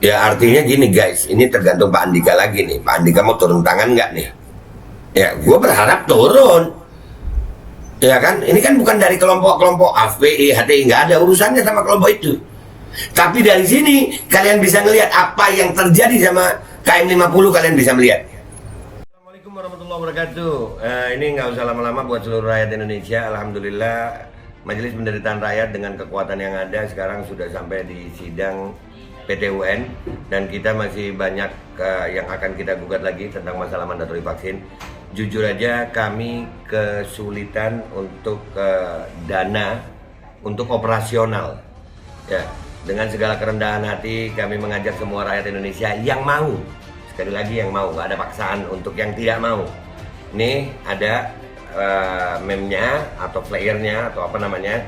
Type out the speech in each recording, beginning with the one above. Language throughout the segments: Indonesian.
Ya artinya gini guys, ini tergantung Pak Andika lagi nih. Pak Andika mau turun tangan nggak nih? Ya gue berharap turun. Ya kan, ini kan bukan dari kelompok-kelompok FPI, HTI, nggak ada urusannya sama kelompok itu. Tapi dari sini kalian bisa ngelihat apa yang terjadi sama KM50, kalian bisa melihat. Assalamualaikum warahmatullahi wabarakatuh. Ini nggak usah lama-lama buat seluruh rakyat Indonesia. Alhamdulillah Majelis Penderitaan Rakyat dengan kekuatan yang ada sekarang sudah sampai di sidang PT UN, dan kita masih banyak yang akan kita gugat lagi tentang masalah mandatori vaksin. Jujur aja kami kesulitan untuk dana untuk operasional. Ya, dengan segala kerendahan hati kami mengajak semua rakyat Indonesia yang mau, sekali lagi yang mau, nggak ada paksaan untuk yang tidak mau. Nih ada meme-nya atau flyernya atau apa namanya,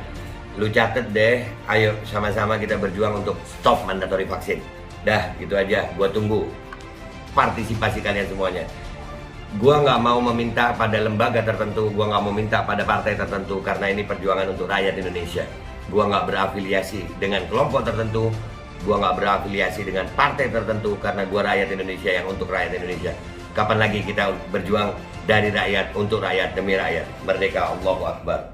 lu catet deh, ayo sama-sama kita berjuang untuk stop mandatori vaksin. Dah gitu aja, gua tunggu partisipasi kalian semuanya. Gua nggak mau meminta pada lembaga tertentu, gua nggak mau minta pada partai tertentu, karena ini perjuangan untuk rakyat Indonesia. Gua nggak berafiliasi dengan kelompok tertentu, gua nggak berafiliasi dengan partai tertentu, karena gua rakyat Indonesia yang untuk rakyat Indonesia. Kapan lagi kita berjuang dari rakyat untuk rakyat demi rakyat? Merdeka, Allahu Akbar.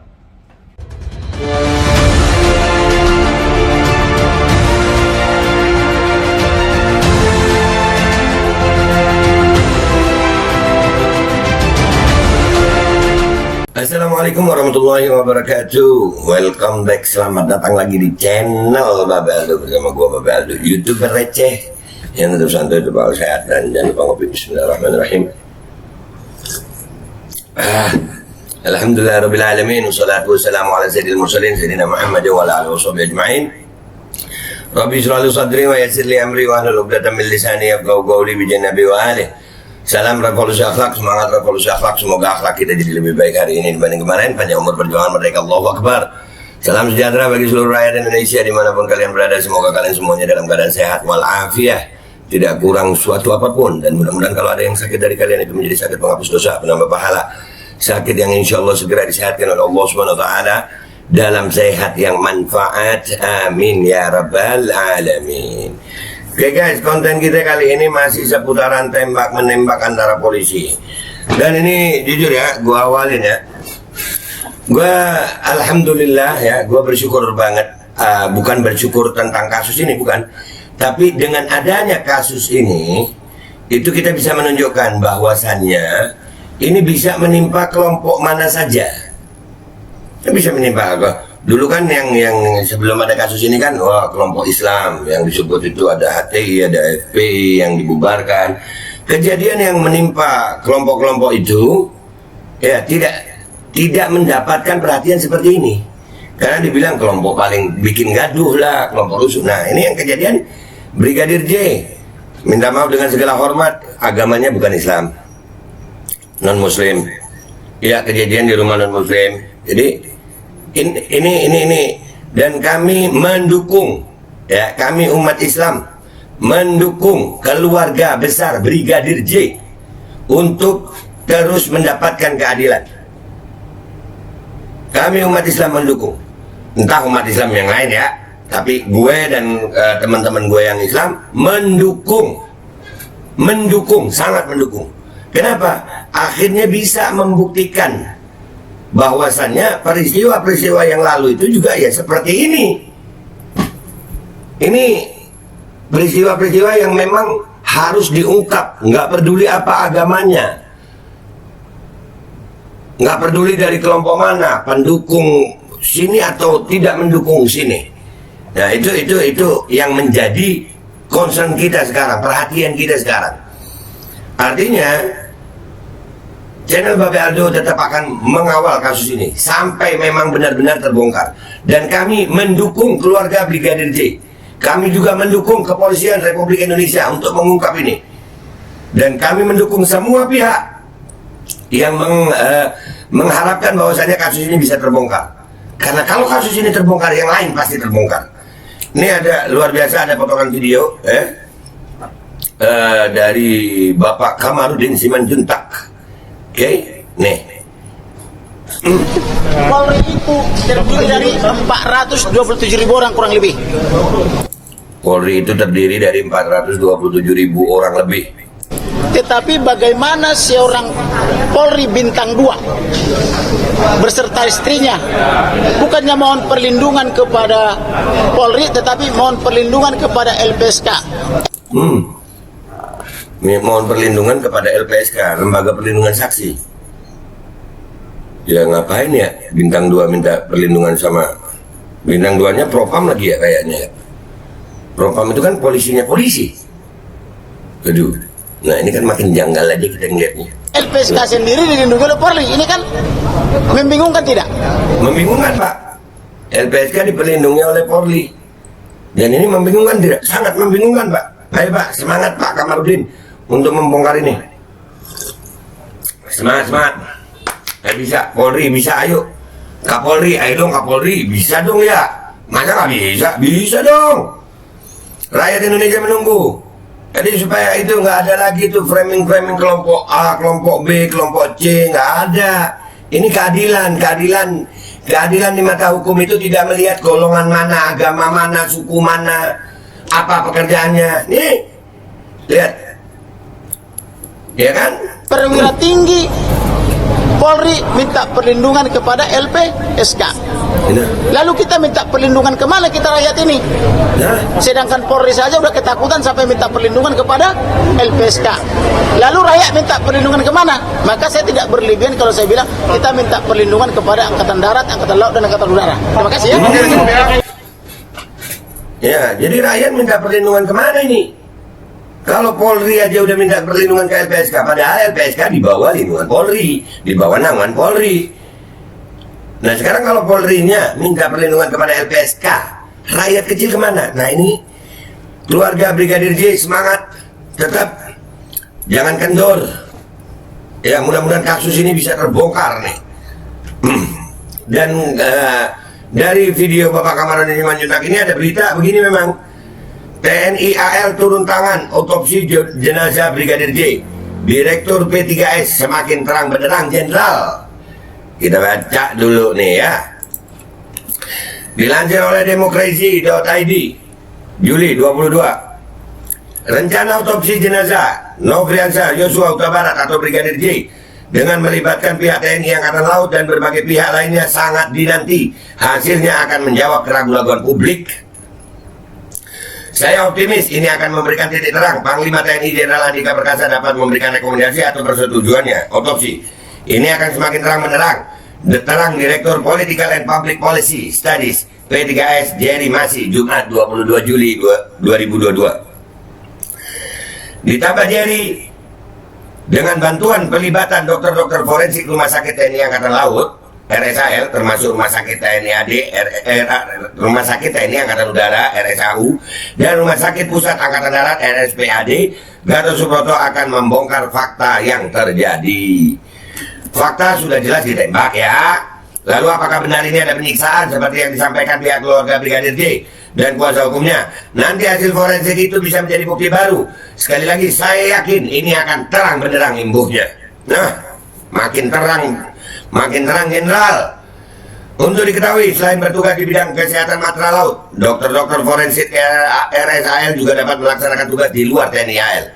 Assalamualaikum warahmatullahi wabarakatuh. Welcome back, selamat datang lagi di channel Babe Aldo bersama gua Babe Aldo, YouTuber receh yang tetap santai, tetap sehat, dan jangan lupa ngopi. Bismillahirrahmanirrahim. Alhamdulillah rabbil alamin, wassalatu wassalamu ala sayyidil mursalin sayyidina Muhammad wa ala alihi washabihi ajma'in. Rabbi shrah li sadri wa yassir li amri wa hlul 'uqdatam min lisani yafqahu qawli bi jannabi wa alihi. Salam revolusi akhlak, semangat revolusi akhlak. Semoga akhlak kita jadi lebih baik hari ini dibanding kemarin. Panjang umur, perjuangan, merdeka, Allahu Akbar. Salam sejahtera bagi seluruh rakyat Indonesia dimanapun kalian berada. Semoga kalian semuanya dalam keadaan sehat walafiat, tidak kurang suatu apapun. Dan mudah-mudahan kalau ada yang sakit dari kalian itu menjadi sakit penghapus dosa, penambah pahala, sakit yang insya Allah segera disehatkan oleh Allah Subhanahu Wa Taala dalam sehat yang manfaat. Amin ya rabbal alamin. Oke guys, konten kita kali ini masih seputaran tembak-menembak antara polisi. Dan ini jujur ya, gue awalin ya, gue alhamdulillah ya, gue bersyukur banget. Bukan bersyukur tentang kasus ini, bukan. Tapi dengan adanya kasus ini, itu kita bisa menunjukkan bahwasannya ini bisa menimpa kelompok mana saja. Bisa menimpa apa? Dulu kan yang sebelum ada kasus ini kan, wah, kelompok Islam yang disebut itu ada HTI, ada FPI yang dibubarkan. Kejadian yang menimpa kelompok-kelompok itu ya tidak mendapatkan perhatian seperti ini. Karena dibilang kelompok paling bikin gaduh lah, kelompok rusuh. Nah, ini yang kejadian Brigadir J. Minta maaf dengan segala hormat, agamanya bukan Islam, non Muslim. Ya, kejadian di rumah non Muslim. Jadi ini dan kami mendukung, ya, kami umat Islam mendukung keluarga besar Brigadir J untuk terus mendapatkan keadilan. Kami umat Islam mendukung, entah umat Islam yang lain ya, tapi gue dan teman-teman gue yang Islam mendukung, sangat mendukung. Kenapa? Akhirnya bisa membuktikan bahwasannya peristiwa-peristiwa yang lalu itu juga ya seperti ini. Ini peristiwa-peristiwa yang memang harus diungkap, nggak peduli apa agamanya, nggak peduli dari kelompok mana, pendukung sini atau tidak mendukung sini. Nah itu yang menjadi concern kita sekarang, perhatian kita sekarang. Artinya channel Babe Aldo tetap akan mengawal kasus ini sampai memang benar-benar terbongkar. Dan kami mendukung keluarga Brigadir J. Kami juga mendukung Kepolisian Republik Indonesia untuk mengungkap ini. Dan kami mendukung semua pihak yang mengharapkan bahwasannya kasus ini bisa terbongkar. Karena kalau kasus ini terbongkar, yang lain pasti terbongkar. Ini ada luar biasa, ada potongan video dari Bapak Kamarudin Simanjuntak. Oke, nih. Polri itu terdiri dari 427.000 orang kurang lebih. Polri itu terdiri dari 427.000 orang lebih. Tetapi bagaimana seorang Polri bintang 2 beserta istrinya bukannya mohon perlindungan kepada Polri tetapi mohon perlindungan kepada LPSK. Mohon perlindungan kepada LPSK, Lembaga Perlindungan Saksi. Ya ngapain ya bintang 2 minta perlindungan sama bintang 2-nya Propam lagi ya kayaknya. Propam itu kan polisinya polisi. Aduh. Nah ini kan makin janggal aja kita ngeliatnya. LPSK sendiri dilindungi oleh Polri. Ini kan membingungkan tidak? Membingungkan Pak. LPSK diperlindungi oleh Polri. Dan ini membingungkan tidak? Sangat membingungkan Pak. Ayo Pak, semangat Pak Kamarudin untuk membongkar ini. Semangat. Bisa, Polri bisa, ayo. Kapolri, ayo dong Kapolri, bisa dong ya. Masa nggak bisa? Bisa dong. Rakyat Indonesia menunggu. Jadi supaya itu nggak ada lagi tuh framing kelompok A, kelompok B, kelompok C, nggak ada. Ini keadilan di mata hukum itu tidak melihat golongan mana, agama mana, suku mana, apa pekerjaannya. Nih, lihat, ya kan? Perwira tinggi Polri minta perlindungan kepada LPSK. Lalu kita minta perlindungan kemana kita rakyat ini? Sedangkan Polri saja udah ketakutan sampai minta perlindungan kepada LPSK. Lalu rakyat minta perlindungan kemana? Maka saya tidak berlebihan kalau saya bilang kita minta perlindungan kepada Angkatan Darat, Angkatan Laut, dan Angkatan Udara. Terima kasih ya. Ya, jadi rakyat minta perlindungan kemana ini? Kalau Polri aja udah minta perlindungan ke LPSK, padahal LPSK di bawah lindungan Polri, di bawah naungan Polri. Nah sekarang kalau Polri-nya minta perlindungan kepada LPSK, rakyat kecil kemana? Nah ini keluarga Brigadir J semangat, tetap jangan kendor. Ya mudah-mudahan kasus ini bisa terbongkar nih. Dan dari video Bapak Kamarudin Simanjuntak ini ada berita begini memang. TNI AL turun tangan otopsi jenazah Brigadir J. Direktur P3S semakin terang benderang Jenderal. Kita baca dulu nih ya. Dilansir oleh Demokrasi.id Juli 22. Rencana otopsi jenazah Nofriansah Yosua Huta Barat atau Brigadir J dengan melibatkan pihak TNI Angkatan Laut dan berbagai pihak lainnya sangat dinanti. Hasilnya akan menjawab keraguan-keraguan publik. Saya optimis ini akan memberikan titik terang. Panglima TNI Jenderal Andika Perkasa dapat memberikan rekomendasi atau persetujuannya otopsi. Ini akan semakin terang benderang. Terang Direktur Political and Public Policy Studies P3S Jerry Masi Jumat 22 Juli 2022. Ditambah Jerry dengan bantuan pelibatan dokter-dokter forensik Rumah Sakit TNI Angkatan Laut RSAL termasuk Rumah Sakit TNI AD, Rumah Sakit TNI Angkatan Udara RSAU, dan Rumah Sakit Pusat Angkatan Darat RSPAD, Gatot Subroto akan membongkar fakta yang terjadi. Fakta sudah jelas ditembak ya. Lalu apakah benar ini ada penyiksaan seperti yang disampaikan pihak keluarga Brigadir J dan kuasa hukumnya? Nanti hasil forensik itu bisa menjadi bukti baru. Sekali lagi saya yakin ini akan terang benderang imbuhnya. Nah, makin terang Jenderal. Untuk diketahui, selain bertugas di bidang kesehatan matra laut, dokter-dokter forensik RSAL juga dapat melaksanakan tugas di luar TNI AL.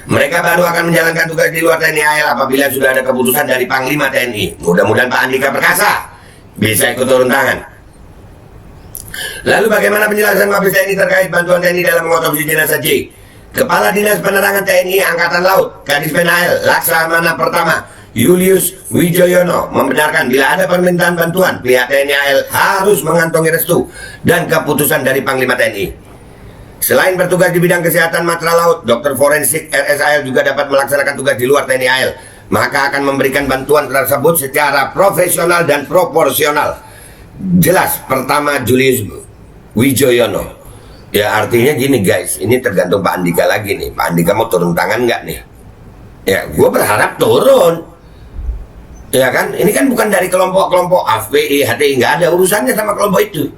Mereka baru akan menjalankan tugas di luar TNI AL apabila sudah ada keputusan dari Panglima TNI. Mudah-mudahan Pak Andika Perkasa bisa ikut turun tangan. Lalu bagaimana penjelasan Mabes TNI terkait bantuan TNI dalam mengotopsi jenazah J? Kepala Dinas Penerangan TNI Angkatan Laut, Kadis Penail, Laksamana Pertama, Julius Wijoyono membenarkan bila ada permintaan bantuan, pihak TNI AL harus mengantongi restu dan keputusan dari Panglima TNI. Selain bertugas di bidang kesehatan matra laut, dokter forensik RSAL juga dapat melaksanakan tugas di luar TNI AL, maka akan memberikan bantuan tersebut secara profesional dan proporsional. Jelas pertama Julius Wijoyono. Ya artinya gini guys, ini tergantung Pak Andika lagi nih. Pak Andika mau turun tangan nggak nih? Ya gue berharap turun. Ya kan, ini kan bukan dari kelompok-kelompok AFPI, HTI, nggak ada urusannya sama kelompok itu.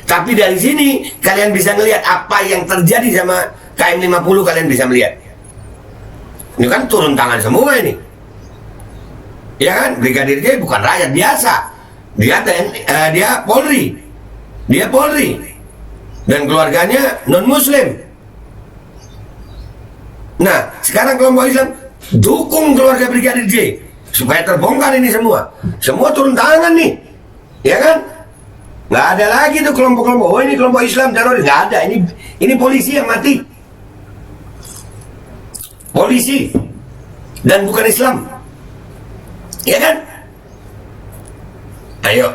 Tapi dari sini kalian bisa melihat apa yang terjadi sama KM50, kalian bisa melihat. Ini kan turun tangan semua ini. Ya kan, Brigadir J bukan rakyat biasa. Dia Polri. Dia Polri. dan keluarganya non-muslim. Nah, sekarang kelompok Islam dukung keluarga Brigadir J supaya terbongkar ini semua. Semua turun tangan nih, ya kan? Nggak ada lagi tuh kelompok-kelompok. Oh, ini kelompok Islam teroris. Nggak ada. Ini polisi yang mati. Polisi dan bukan Islam, ya kan? Ayo,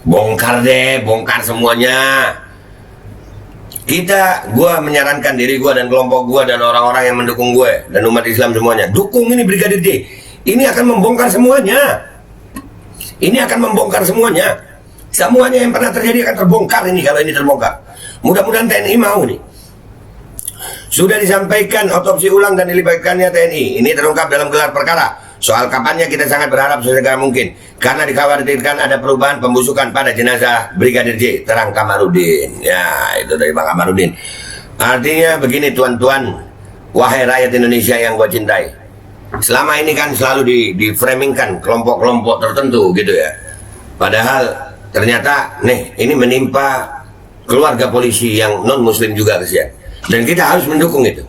bongkar deh, bongkar semuanya. Gua menyarankan diri gua dan kelompok gua dan orang-orang yang mendukung gue dan umat Islam semuanya, dukung ini Brigadir J. Ini akan membongkar semuanya. Ini akan membongkar semuanya. Semuanya yang pernah terjadi akan terbongkar ini kalau ini terbongkar. Mudah-mudahan TNI mau nih. Sudah disampaikan otopsi ulang dan dilibatkannya TNI. Ini terungkap dalam gelar perkara. Soal kapannya kita sangat berharap sesegera mungkin, karena dikhawatirkan ada perubahan pembusukan pada jenazah Brigadir J, terang Kamarudin. Ya, itu dari Bang Kamarudin. Artinya begini tuan-tuan, wahai rakyat Indonesia yang gue cintai. Selama ini kan selalu di-framingkan kelompok-kelompok tertentu gitu ya. Padahal ternyata nih, ini menimpa keluarga polisi yang non-muslim juga kesian. Dan kita harus mendukung itu.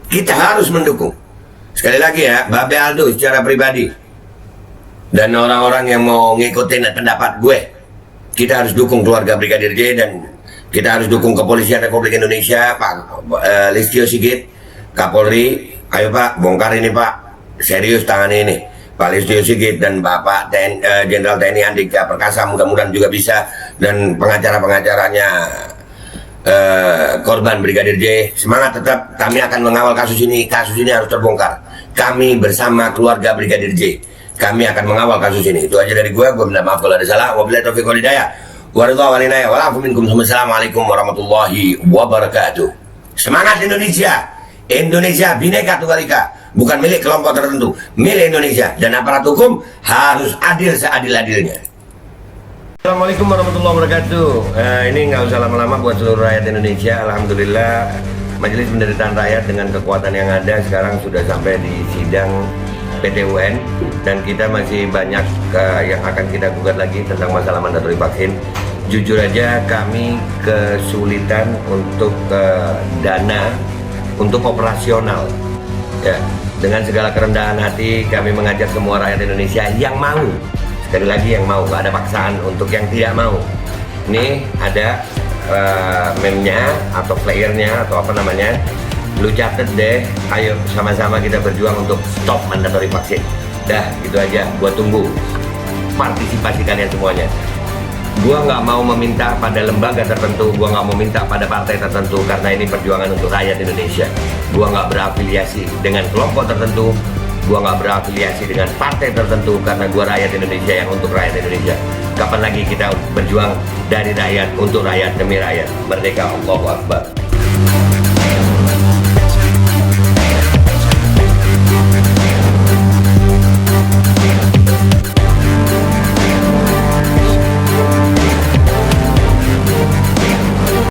Kita harus mendukung. Sekali lagi ya, Babe Aldo secara pribadi dan orang-orang yang mau ngikutin pendapat gue, kita harus dukung keluarga Brigadir J dan kita harus dukung Kepolisian Republik Indonesia, Pak Listio Sigit, Kapolri. Ayo Pak, bongkar ini Pak, serius tangani ini. Pak Listio Sigit dan Bapak Jenderal TNI Andika Perkasa mudah-mudahan juga bisa, dan pengacara-pengacaranya korban Brigadir J, semangat tetap. Kami akan mengawal kasus ini harus terbongkar. Kami bersama keluarga Brigadir J, kami akan mengawal kasus ini. Itu aja dari gue minta maaf kalau ada salah. Wabillahi taufiq wal hidayah. Wassalamualaikum warahmatullahi wabarakatuh. Semangat Indonesia. Indonesia Bhinneka Tunggal Ika, bukan milik kelompok tertentu, milik Indonesia, dan aparat hukum harus adil seadil-adilnya. Assalamualaikum warahmatullahi wabarakatuh. Ini nggak usah lama-lama buat seluruh rakyat Indonesia. Alhamdulillah, Majelis Penderitaan Rakyat dengan kekuatan yang ada sekarang sudah sampai di sidang PT UN, dan kita masih banyak yang akan kita gugat lagi tentang masalah mandatori vaksin. Jujur aja kami kesulitan untuk dana untuk operasional. Ya, dengan segala kerendahan hati kami mengajak semua rakyat Indonesia yang mau. Sekali lagi yang mau, gak ada paksaan untuk yang tidak mau. Ini ada meme-nya atau player-nya atau apa namanya. Lu catet deh, ayo sama-sama kita berjuang untuk stop mandatori vaksin. Dah, gitu aja, gua tunggu partisipasi kalian semuanya. Gua nggak mau meminta pada lembaga tertentu, gua nggak mau minta pada partai tertentu, karena ini perjuangan untuk rakyat Indonesia. Gua nggak berafiliasi dengan kelompok tertentu, gua nggak berafiliasi dengan partai tertentu, karena gua rakyat Indonesia yang untuk rakyat Indonesia. Kapan lagi kita berjuang dari rakyat untuk rakyat demi rakyat? Merdeka, Allahu Akbar.